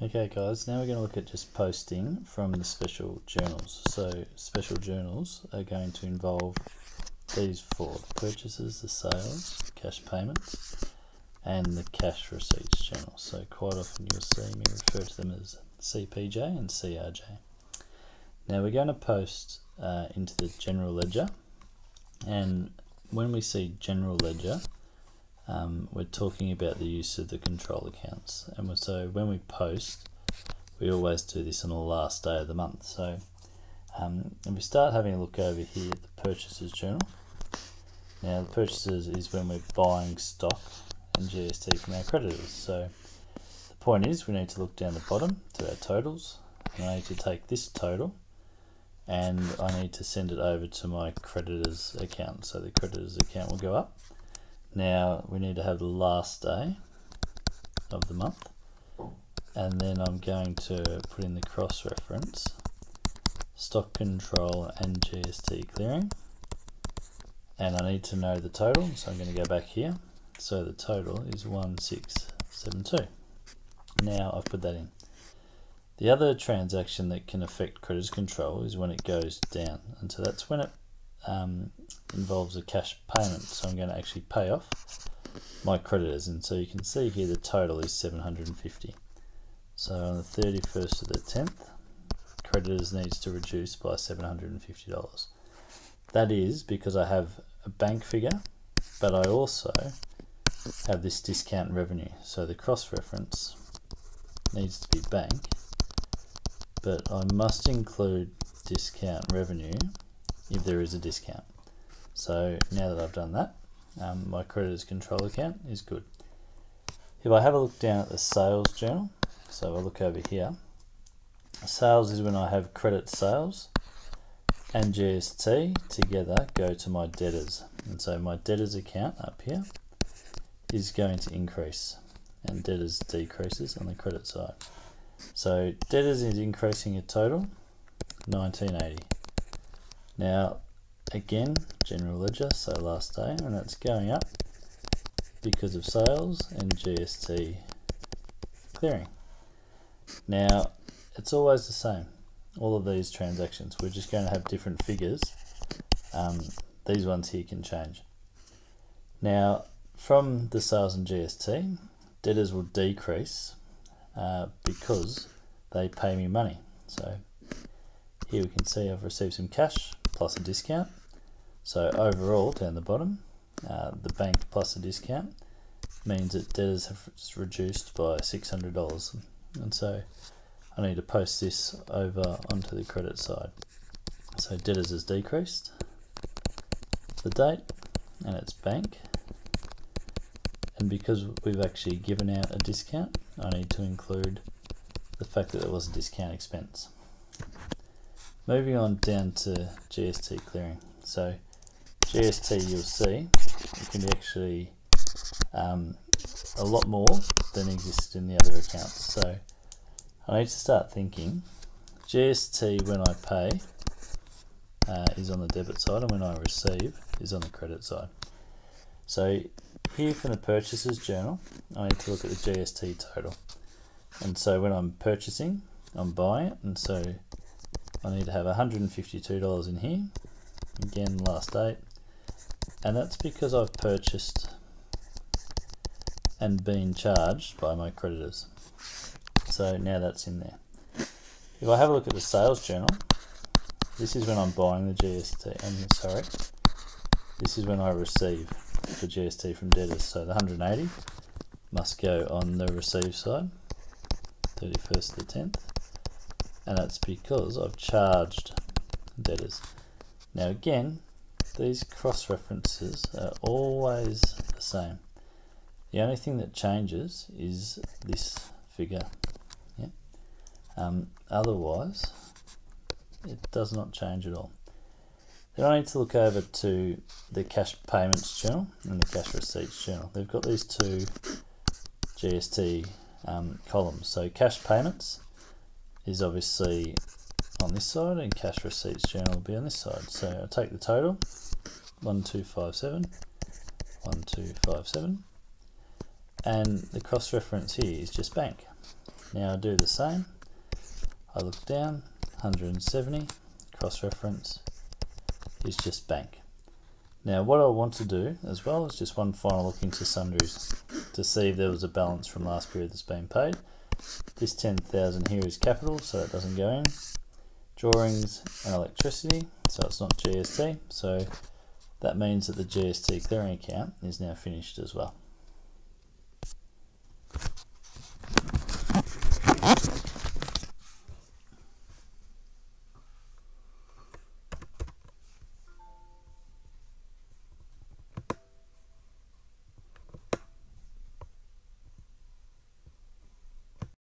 Okay guys, now we're going to look at just posting from the special journals. So special journals are going to involve these four: the purchases, the sales, cash payments, and the cash receipts journal. So quite often you'll see me refer to them as CPJ and CRJ. Now we're going to post into the general ledger, and when we see general ledger, we're talking about the use of the control accounts, and so when we post, we always do this on the last day of the month. So if we start having a look over here at the purchases journal, now the purchases is when we're buying stock and GST from our creditors. So the point is we need to look down the bottom to our totals, and I need to take this total and I need to send it over to my creditors account. So the creditors account will go up. Now we need to have the last day of the month, and then I'm going to put in the cross-reference stock control and GST clearing, and I need to know the total, so I'm going to go back here. So the total is 1672. Now I've put that in. The other transaction that can affect creditors control is when it goes down, and so that's when it involves a cash payment. So I'm going to actually pay off my creditors, and so you can see here the total is 750. So on the 31st of the 10th, creditors needs to reduce by $750. That is because I have a bank figure, but I also have this discount revenue. So the cross-reference needs to be bank, but I must include discount revenue if there is a discount. So now that I've done that, my creditors control account is good. If I have a look down at the sales journal, so I look over here, sales is when I have credit sales and GST together go to my debtors, and so my debtors account up here is going to increase and debtors decreases on the credit side. So debtors is increasing a total 1980. Now again, general ledger, so last day, and that's going up because of sales and GST clearing. Now it's always the same, all of these transactions, we're just going to have different figures. These ones here can change. Now from the sales and GST, debtors will decrease because they pay me money. So here we can see I've received some cash plus a discount. So overall, down the bottom, the bank plus a discount means that debtors have reduced by $600. And so I need to post this over onto the credit side. So debtors has decreased, the date, and it's bank. And because we've actually given out a discount, I need to include the fact that there was a discount expense. Moving on down to GST clearing. So GST, you'll see it can be actually a lot more than existed in the other accounts. So I need to start thinking GST when I pay is on the debit side, and when I receive is on the credit side. So here from the purchases journal, I need to look at the GST total. And so when I'm purchasing, I'm buying it, and so I need to have $152 in here, again last date, and that's because I've purchased and been charged by my creditors. So now that's in there. If I have a look at the sales journal, this is when I'm buying the GST, and sorry, this is when I receive the GST from debtors. So the 180 must go on the receive side, 31st of the 10th. And that's because I've charged debtors. Now again, these cross-references are always the same. The only thing that changes is this figure. Yeah. Otherwise, it does not change at all. Then I need to look over to the cash payments journal and the cash receipts journal. They've got these two GST columns. So cash payments is obviously on this side, and cash receipts journal will be on this side. So I take the total 1257, 1257, and the cross reference here is just bank. Now I do the same. I look down, 170, cross-reference is just bank. Now what I want to do as well is just one final look into sundries to see if there was a balance from last period that's been paid. This 10,000 here is capital, so it doesn't go in. Drawings and electricity, so it's not GST, so that means that the GST clearing account is now finished as well.